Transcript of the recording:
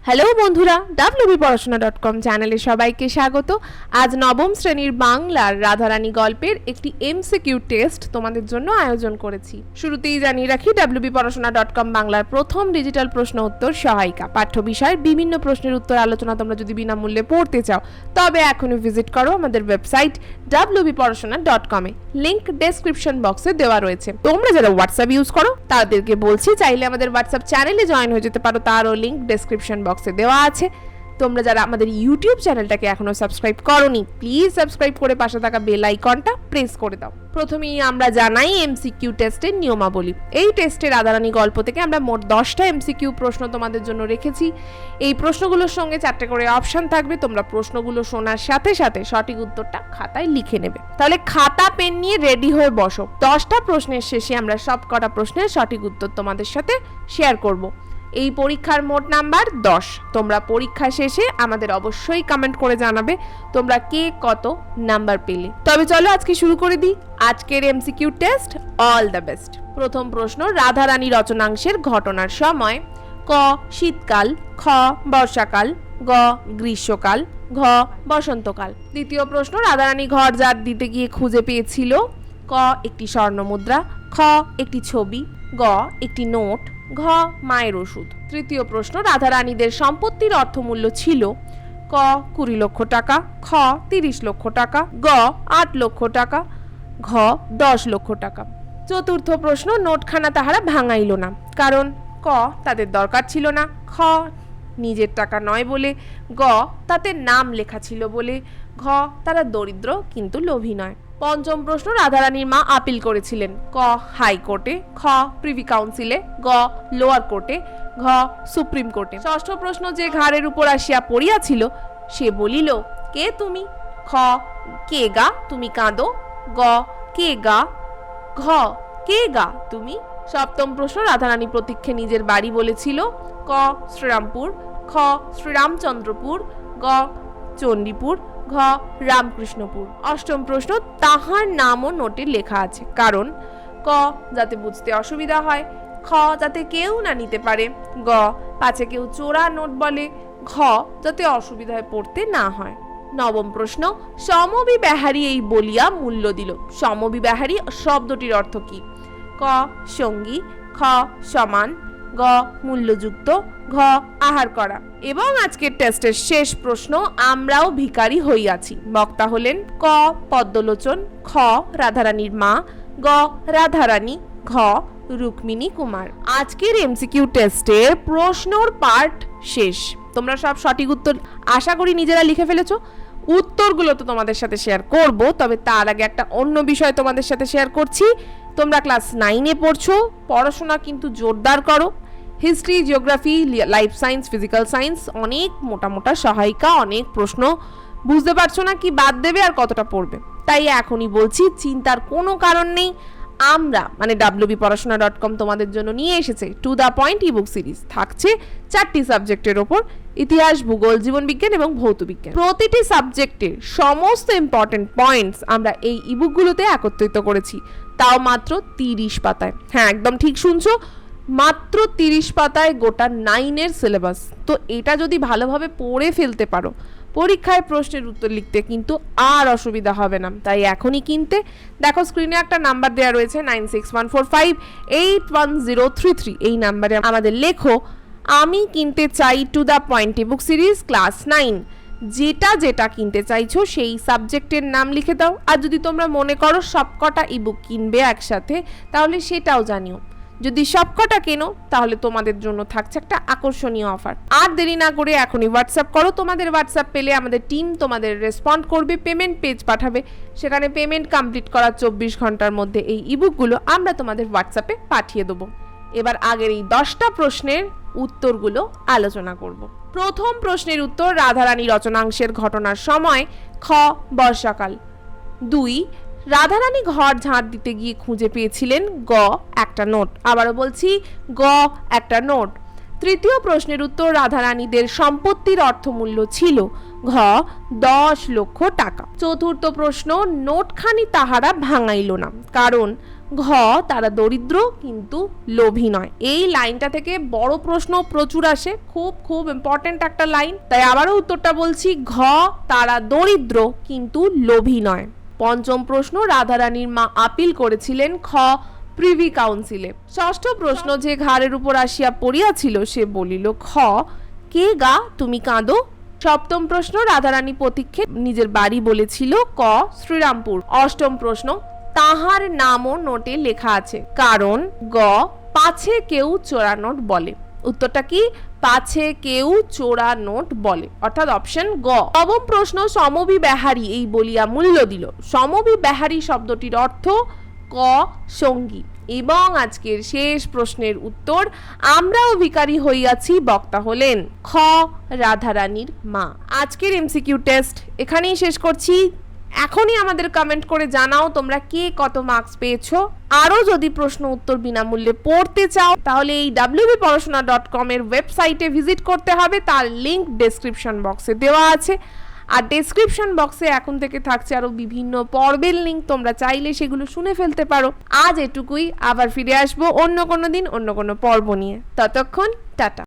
Hello বন্ধুরা, wbporashona.com চ্যানেলে সবাইকে স্বাগত। আজ নবম শ্রেণীর বাংলার রাধারানী গল্পের একটি এমসিকিউ টেস্ট তোমাদের জন্য আয়োজন করেছি। শুরুতেই জানিয়ে রাখি, wbporashona.com বাংলার প্রথম ডিজিটাল প্রশ্ন উত্তর সহায়িকা। পাঠ্য বিষয়ের বিভিন্ন প্রশ্নের উত্তর আলোচনা তোমরা যদি বিনামূল্যে পড়তে চাও তবে এখনই ভিজিট করো আমাদের ওয়েবসাইট wbporashona.com এ। লিংক ডেসক্রিপশন বক্সে দেওয়া রয়েছে। তোমরা যারা হোয়াটসঅ্যাপ ইউজ করো তাদেরকে বলছি, চাইলে আমাদের হোয়াটসঅ্যাপ চ্যানেলে জয়েন হয়ে যেতে পারো, তারও লিংক ডেসক্রিপশন বক্সে দেওয়া আছে। তোমরা যারা আমাদের ইউটিউব চ্যানেলটাকে এখনো সাবস্ক্রাইব করোনি, প্লিজ সাবস্ক্রাইব করে পাশে থাকা বেল আইকনটা প্রেস করে দাও। প্রথমেই আমরা জানাই এমসিকিউ টেস্টের নিয়মাবলী। এই টেস্টের রাধারানী গল্প থেকে আমরা মোট 10টা এমসিকিউ প্রশ্ন তোমাদের জন্য রেখেছি। এই প্রশ্নগুলোর সঙ্গে 4টে করে অপশন থাকবে। তোমরা প্রশ্নগুলো শোনার সাথে সাথে সঠিক উত্তরটা খাতায় লিখে নেবে। তাহলে খাতা পেন নিয়ে রেডি হয়ে বসো। 10টা প্রশ্নের শেষে আমরা সব কটা প্রশ্নের সঠিক উত্তর তোমাদের সাথে শেয়ার করব। এই পরীক্ষার মোট নাম্বার 10। তোমরা পরীক্ষা শেষে আমাদের অবশ্যই কমেন্ট করে জানাবে তোমরা কে কত নাম্বার পেলে। তবে চলো আজকে শুরু করে দিই আজকের MCQ test. All the best. প্রথম প্রশ্ন, রাধারানী রচনাংশের ঘটনার সময়: ক শীতকাল, খ বর্ষাকাল, গ গ্রীষ্মকাল, ঘ বসন্তকাল। দ্বিতীয় প্রশ্ন, রাধারানী ঘর ঝাড় দিতে গিয়ে খুঁজে পেয়েছিল: ক একটি স্বর্ণমুদ্রা, খ একটি ছবি, গ একটি নোট, ঘ মায়ের ওষুধ। তৃতীয় প্রশ্ন, রাধারানীদের সম্পত্তির অর্থমূল্য ছিল: ক 20 লক্ষ টাকা, খ 30 লক্ষ টাকা, গ 8 লক্ষ টাকা, ঘ 10 লক্ষ টাকা। চতুর্থ প্রশ্ন, নোটখানা তাহারা ভাঙাইল না কারণ: ক তাদের দরকার ছিল না, খ নিজের টাকা নয় বলে, গ তাতে নাম লেখা ছিল বলে, ঘ তারা দরিদ্র কিন্তু লোভী নয়। পঞ্চম প্রশ্ন, রাধারানীর মা আপিল করেছিলেন: ক হাইকোর্টে, খ প্রিভি কাউন্সিলে, গ লোয়ার কোর্টে, ঘ সুপ্রিম কোর্টে। ষষ্ঠ প্রশ্ন, যে ঘাড়ের উপর আসিয়া পড়িয়াছিল সে বলিল: কে তুমি? খ কে গা তুমি কাঁদো, গ কে গা, ঘ কে গা তুমি। সপ্তম প্রশ্ন, রাধারানী প্রতীক্ষে নিজের বাড়ি বলেছিল: ক শ্রীরামপুর, খ শ্রীরামচন্দ্রপুর, গ চণ্ডীপুর, ঘ রামকৃষ্ণপুর। অষ্টম প্রশ্ন, তাহার নামও নোটে লেখা আছে কারণ: ক যাতে বুঝতে অসুবিধা হয়, খ যাতে কেউ না নিতে পারে, গ পাছে কেউ চোরা নোট বলে, ঘ যাতে অসুবিধায় পড়তে না হয়। নবম প্রশ্ন, সমবিবাহারী এই বলিয়া মূল্য দিল। সমবিবাহারী শব্দটির অর্থ কি? ক সঙ্গী, খ সমান, গ মূল্যযুক্ত, ঘ আহার করা। এবং আজকের টেস্টের শেষ প্রশ্ন, আমরাও ভিখারি হইয়াছি। বক্তা হলেন: ক পদ্মলোচন, খ রাধারানীর মা, গ রাধারানী, ঘ রুক্মিণী কুমার। আজকের এমসিকিউ টেস্টের প্রশ্নর পার্ট শেষ। তোমরা সব সঠিক উত্তর আশা করি নিজেরা লিখে ফেলেছো। উত্তরগুলো তো তোমাদের সাথে শেয়ার করব, তবে তার আগে একটা অন্য বিষয় তোমাদের সাথে শেয়ার করছি। তোমরা ক্লাস 9-এ পড়ছো, পড়াশোনা কিন্তু জোরদার করো। History, geography, life science, physical science অনেক মোটা সহায়িকা, অনেক প্রশ্ন বুঝতে পারছো না কি বাদ দেবে আর কতটা পড়বে। তাই এখনই বলছি, চিন্তার কোনো কারণ নেই। আমরা মানে wbporashona.com তোমাদের জন্য নিয়ে এসেছে to the point ebook series. থাকছে 4টি সাবজেক্টের ওপর: ইতিহাস, ভূগোল, জীবনবিজ্ঞান এবং ভৌতবিজ্ঞান। প্রতিটি সাবজেক্টের সমস্ত ইম্পর্টেন্ট পয়েন্টস আমরা এই ইবুকগুলোতে একত্রিত করেছি, তাও মাত্র 30 পাতায়। হ্যাঁ, একদম ঠিক শুনছো, মাত্র 30 পাতায় গোটা 9-এর সিলেবাস। তো এটা যদি ভালোভাবে পড়ে ফেলতে পারো, পরীক্ষায় প্রশ্নের উত্তর লিখতে কিন্তু আর অসুবিধা হবে না। তাই এখনই কিনতে দেখো, স্ক্রিনে একটা নাম্বার দেওয়া রয়েছে 9614581033। এই নাম্বারে আমাদের লেখো, আমি কিনতে চাই to the point ebook series class 9। যেটা কিনতে চাইছো সেই সাবজেক্টের নাম লিখে দাও। আর যদি তোমরা মনে করো সবকটা ইবুক কিনবে একসাথে, তাহলে সেটাও জানিও। যদি সবকটা কেনো তাহলে তোমাদের জন্য থাকছে একটা আকর্ষণীয় অফার। আর দেরি না করে এখনই হোয়াটসঅ্যাপ করো। তোমাদের হোয়াটসঅ্যাপ পেলে আমাদের টিম তোমাদের রেসপন্ড করবে, পেমেন্ট পেজ পাঠাবে। সেখানে পেমেন্ট কমপ্লিট করার 24 ঘন্টার মধ্যে এই ইবুকগুলো আমরা তোমাদের হোয়াটসঅ্যাপে পাঠিয়ে দেবো। এবার আগের এই 10টা প্রশ্নের উত্তরগুলো আলোচনা করব। প্রথম প্রশ্নের উত্তর, রাধারানী রচনাংশের ঘটনার সময়: খ বর্ষাকাল, 2 রাধারানী ঘর ঝাড় দিতে গিয়ে খুঁজে পেয়েছিলেন: গ একটা নোট। আবারও বলছি, গ একটা নোট। তৃতীয় প্রশ্নের উত্তর, রাধারানীদের সম্পত্তির অর্থমূল্য ছিল: ঘ 10 লক্ষ টাকা। চতুর্থ প্রশ্ন, নোটখানি তাহারা ভাঙাইল না কারণ: ক ঘ তারা দরিদ্র কিন্তু লোভী নয়। এই লাইনটা থেকে বড় প্রশ্ন প্রচুর আসে, খুব খুব ইম্পর্টেন্ট একটা লাইন, তাই আবারও উত্তরটা বলছি, ঘ তারা দরিদ্র কিন্তু লোভী নয়। পঞ্চম প্রশ্ন, রাধারানীর মা আপিল করেছিলেন, খ প্রিভি কাউন্সিলে। ষষ্ঠ প্রশ্ন, যে ঘাড়ের উপর আসিয়া পড়িয়াছিল সে বলিল, খ কে গা তুমি কাঁদো। সপ্তম প্রশ্ন, রাধারানী প্রতীক্ষে নিজের বাড়ি বলেছিল, ক শ্রীরামপুর। অষ্টম প্রশ্ন, তাহার নামও নোটে লেখা আছে, কারণ গ পাছে কেউ চোরা নোট বলে। উত্তরটা কি? পাছে কেউ চোরা নোট বলে, অর্থাৎ অপশন গ। নবম প্রশ্ন, সমবি বেহারি এই বলিয়া মূল্য দিল। সমবি বেহারি শব্দটির অর্থ, ক সঙ্গী। এবং আজকের শেষ প্রশ্নের উত্তর, আমরাও ভিখারি হইয়াছি বক্তা হলেন, খ রাধারানীর মা। আজকের এমসিকিউ টেস্ট এখানেই শেষ করছি। এখনই আমাদের কমেন্ট করে জানাও তোমরা কে কত মার্কস পেয়েছো। আরও যদি প্রশ্ন উত্তর বিনামূল্যে পড়তে চাও তাহলে এই wbporashona.com এর ওয়েবসাইটে ভিজিট করতে হবে, তার লিংক ডেসক্রিপশন বক্সে দেওয়া আছে। আর ডেসক্রিপশন বক্সে এখন থেকে থাকছে আরো বিভিন্ন পর্বের লিংক, তোমরা চাইলে সেগুলো শুনে ফেলতে পারো। আজ এটুকুই, আবার ফিরে আসবো অন্য কোনো দিন অন্য কোনো পর্ব নিয়ে। ততক্ষণ টাটা।